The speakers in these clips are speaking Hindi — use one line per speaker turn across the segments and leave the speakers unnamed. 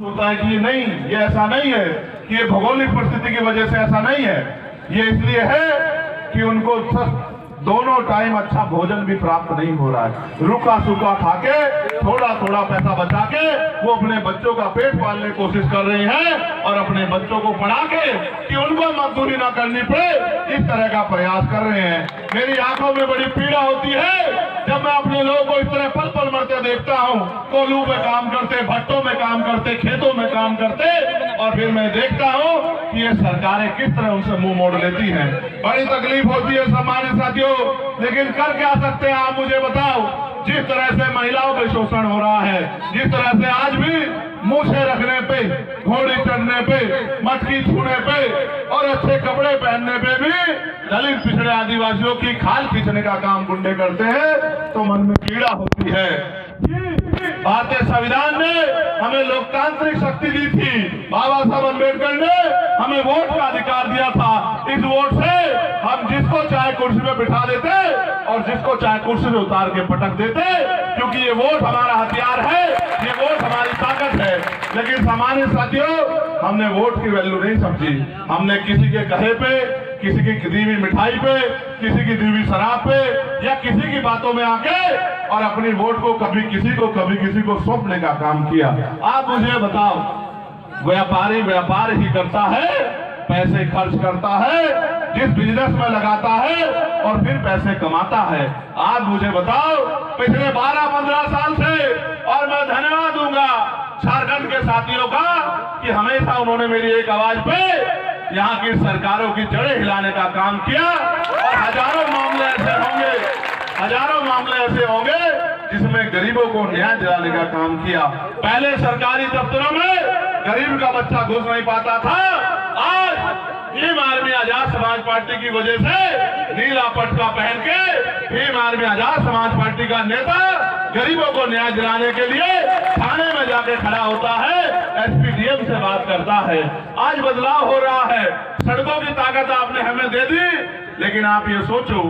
होता है कि नहीं, ये ऐसा नहीं है कि ये भौगोलिक परिस्थिति की वजह से ऐसा नहीं है। ये इसलिए है कि उनको दोनों टाइम अच्छा भोजन भी प्राप्त नहीं हो रहा है। रूखा सूखा खाके थोड़ा थोड़ा पैसा बचा के वो अपने बच्चों का पेट पालने की कोशिश कर रहे हैं और अपने बच्चों को पढ़ा के कि उनको मजदूरी ना करनी पड़े, इस तरह का प्रयास कर रहे हैं। मेरी आंखों में बड़ी पीड़ा होती है जब मैं अपने लोगों को इस तरह पल पल मरते देखता हूँ, कोल्हू में काम करते, भट्टों में काम करते, खेतों में काम करते, और फिर मैं देखता हूँ कि ये सरकारें किस तरह उनसे मुंह मोड़ लेती हैं। बड़ी तकलीफ होती है सम्मानित साथियों, लेकिन कर क्या सकते हैं आप मुझे बताओ। जिस तरह से महिलाओं पे शोषण हो रहा है, जिस तरह से आज भी मूछे रखने पे, घोड़ी चढ़ने पे, मटकी छूने पे और अच्छे कपड़े पहनने पे भी दलित पिछड़े आदिवासियों की खाल खींचने का काम गुंडे करते हैं, तो मन में पीड़ा होती है। भारतीय संविधान ने हमें लोकतांत्रिक शक्ति दी थी, बाबा साहब अम्बेडकर ने हमें वोट का अधिकार दिया था। इस वोट से हम जिसको चाहे कुर्सी पे बिठा देते और जिसको चाहे कुर्सी से उतार के पटक देते, क्योंकि ये वोट हमारा हथियार है, ये वोट हमारी ताकत है। लेकिन सामान्य साथियों, हमने वोट की वैल्यू नहीं समझी। हमने किसी के कहे पे, किसी की दी हुई मिठाई पे, किसी की दी हुई शराब पे या किसी की बातों में आके और अपनी वोट को कभी किसी को सौंपने का काम किया। आप मुझे बताओ, व्यापारी व्यापार ही करता है, पैसे खर्च करता है, जिस बिजनेस में लगाता है और फिर पैसे कमाता है। आप मुझे बताओ, पिछले 12-15 साल से, और मैं धन्यवाद दूंगा झारखंड के साथियों का कि हमेशा उन्होंने मेरी एक आवाज पे यहाँ की सरकारों की जड़ें हिलाने का काम किया, और हजारों मामले ऐसे होंगे जिसमें गरीबों को न्याय दिलाने का काम किया। पहले सरकारी दफ्तरों में गरीब का बच्चा घुस नहीं पाता था, आज भीम आर्मी आजाद समाज पार्टी की वजह से नीला पटका पहन के भीम आर्मी आजाद समाज पार्टी का नेता गरीबों को न्याय दिलाने के लिए थाने में जाके खड़ा होता है, एसपीडीएम से बात करता है। आज बदलाव हो रहा है, सड़कों की ताकत आपने हमें दे दी, लेकिन आप ये सोचो,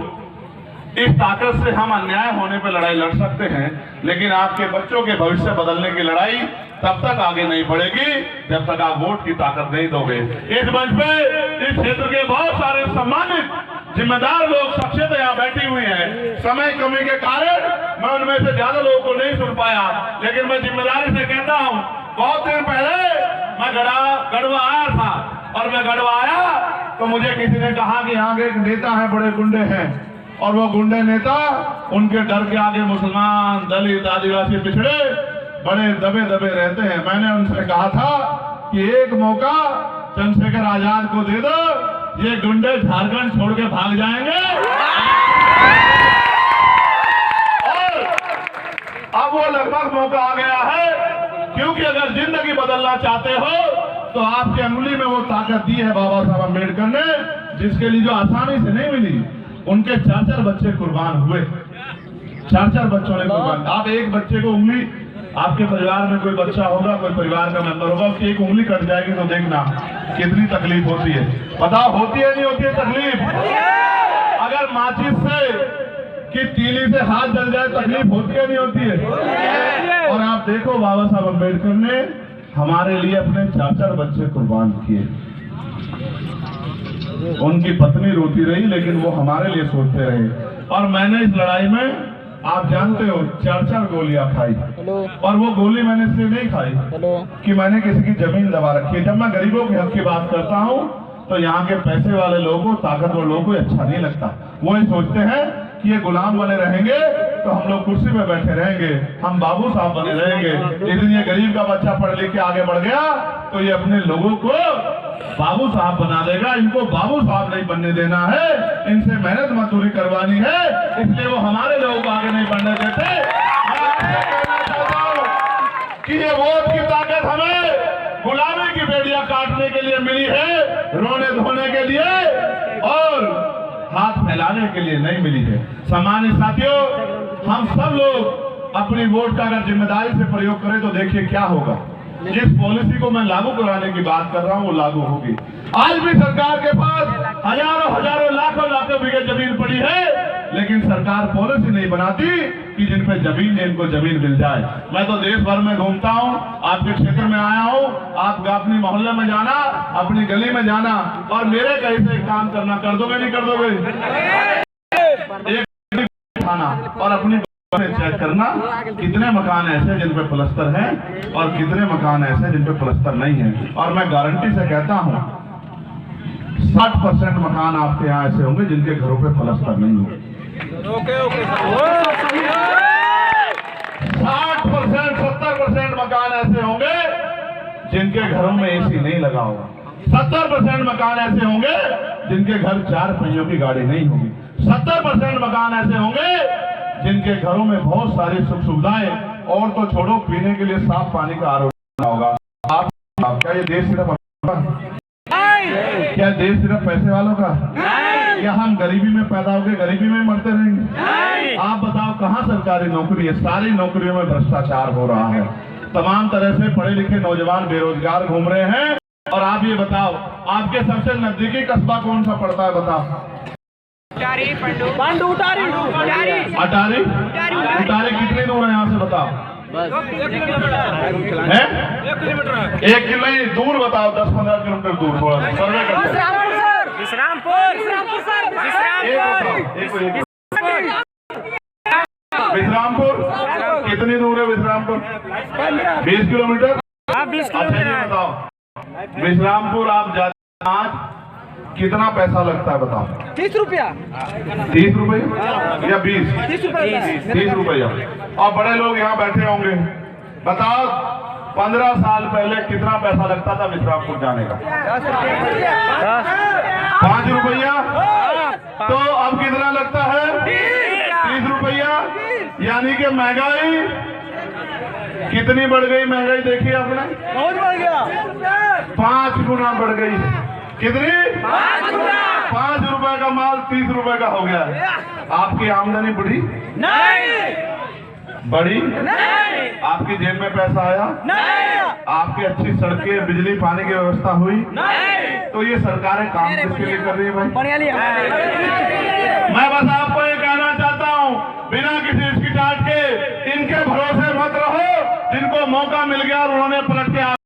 इस ताकत से हम अन्याय होने पर लड़ाई लड़ सकते हैं, लेकिन आपके बच्चों के भविष्य बदलने की लड़ाई तब तक आगे नहीं बढ़ेगी जब तक आप वोट की ताकत नहीं दोगे। इस मंच पे इस क्षेत्र के बहुत सारे सम्मानित जिम्मेदार लोग, शख्सियतें यहाँ बैठी हुई हैं। समय कमी के कारण मैं उनमें से ज्यादा लोगों को नहीं सुन पाया, लेकिन मैं जिम्मेदारी से कहता हूँ, बहुत दिन पहले मैं गढ़वा आया था, और मैं गढ़वा आया तो मुझे किसी ने कहा कि यहाँ के एक नेता है, बड़े गुंडे हैं, और वो गुंडे नेता उनके डर के आगे मुसलमान, दलित, आदिवासी, पिछड़े बड़े दबे दबे रहते हैं। मैंने उनसे कहा था कि एक मौका चंद्रशेखर आजाद को दे दो, ये गुंडे झारखंड छोड़ के भाग जाएंगे। और अब वो लगभग मौका आ गया है, क्योंकि अगर जिंदगी बदलना चाहते हो तो आपके अंगुली में वो ताकत दी है बाबा साहब अम्बेडकर ने, जिसके लिए जो आसानी से नहीं मिली। उनके 4-4 बच्चे कुर्बान हुए, 4-4 बच्चों ने कुर्बान। आप एक बच्चे को उंगली, आपके परिवार में कोई बच्चा होगा, कोई परिवार का मेंबर होगा, उसकी एक उंगली कट जाएगी तो देखना कितनी तकलीफ होती है। बताओ, होती है नहीं होती है तकलीफ? अगर माचिस से कि तीली से हाथ जल जाए तकलीफ होती है नहीं होती है? और आप देखो, बाबा साहब अम्बेडकर ने हमारे लिए अपने 4-4 बच्चे कुर्बान किए। उनकी पत्नी रोती रही, लेकिन वो हमारे लिए सोचते रहे। और मैंने इस लड़ाई में, आप जानते हो, 4-4 गोलियां खाई, और वो गोली मैंने इसलिए नहीं खाई कि मैंने किसी की जमीन दबा रखी है। जब मैं गरीबों के हक की बात करता हूँ तो यहाँ के पैसे वाले लोगों, ताकतवर लोगों को अच्छा नहीं लगता। वो ये सोचते हैं कि ये गुलाम बने रहेंगे तो हम लोग कुर्सी पे बैठे रहेंगे, हम बाबू साहब बने रहेंगे। लेकिन ये गरीब का बच्चा पढ़ लिख के आगे बढ़ गया तो ये अपने लोगों को बाबू साहब बना देगा। इनको बाबू साहब नहीं बनने देना है, इनसे मेहनत मजदूरी करवानी है, इसलिए वो हमारे लोगों को आगे नहीं बढ़ने देते। मैं आपसे कहना चाहता हूँ कि ये वोट की ताकत हमें गुलामी की बेड़ियां काटने के लिए मिली है, रोने धोने के लिए और हाथ फैलाने के लिए नहीं मिली है। सामान्य साथियों, हम सब लोग अपनी वोट का अगर जिम्मेदारी से प्रयोग करें तो देखिए क्या होगा। जिस पॉलिसी को मैं लागू कराने की बात कर रहा हूँ वो लागू होगी। आज भी सरकार के पास हजारों लाखों बीघे जमीन पड़ी है, लेकिन सरकार पॉलिसी नहीं बनाती कि जिन पे जमीन है इनको जमीन मिल जाए। मैं तो देश भर में घूमता हूँ, आपके क्षेत्र में आया हूँ, आप अपनी मोहल्ले में जाना, अपनी गली में जाना और मेरे कहीं से काम करना, कर दोगे नहीं कर दोगे? एक खाना और अपनी चेक करना कितने मकान ऐसे जिन पे प्लस्तर है और कितने मकान ऐसे जिन पे प्लस्तर नहीं है। और मैं गारंटी से कहता हूँ 60% मकान आपके यहाँ ऐसे होंगे जिनके घरों पे प्लस्तर नहीं होंगे। 60% 70% मकान ऐसे होंगे जिनके घरों में एसी नहीं लगा होगा। 70% मकान ऐसे होंगे जिनके घर 4 पहियों की गाड़ी नहीं होगी। 70% मकान ऐसे होंगे जिनके घरों में बहुत सारी सुख सुविधाएं और तो छोड़ो पीने के लिए साफ पानी का आरोप होगा। आप क्या ये देश सिर्फ क्या देश सिर्फ पैसे वालों का? क्या हम गरीबी में पैदा होकर गरीबी में मरते रहेंगे? आप बताओ कहाँ सरकारी नौकरी है? सारी नौकरियों में भ्रष्टाचार हो रहा है। तमाम तरह से पढ़े लिखे नौजवान बेरोजगार घूम रहे हैं। और आप ये बताओ आपके सबसे नजदीकी कस्बा कौन सा पड़ता है? बताओ।
अटारी कितनी दूर है यहाँ से? बताओ।
1 किलोमीटर दूर बताओ, 10-15 किलोमीटर दूर थोड़ा सर्वे करते। विश्रामपुर कितनी दूर है? विश्रामपुर 20 किलोमीटर। अच्छा ये बताओ विश्रामपुर आप जाते आज कितना पैसा लगता है? बताओ।
30 रुपया।
30 रुपये या 20? 30 रुपया। और बड़े लोग यहाँ बैठे होंगे, बताओ 15 साल पहले कितना पैसा लगता था विश्रामपुर जाने का? 5 रुपया। तो अब कितना लगता है? 30 रुपया। यानी कि महंगाई कितनी बढ़ गई? महंगाई देखिए आपने,
बहुत बढ़ गया।
5 गुना बढ़ गई। कितनी? 5 रुपए का माल 30 रुपए का हो गया। आपकी आमदनी बढ़ी? नहीं। बढ़ी? नहीं। आपकी जेब में पैसा आया? नहीं। आपकी अच्छी सड़कें, बिजली, पानी की व्यवस्था हुई? नहीं। तो ये सरकारें काम किसके लिए कर रही है भाई? मैं बस आपको ये कहना चाहता हूँ, बिना किसी हिचकिचाहट के इनके भरोसे मत रहो। जिनको मौका मिल गया और उन्होंने पलट के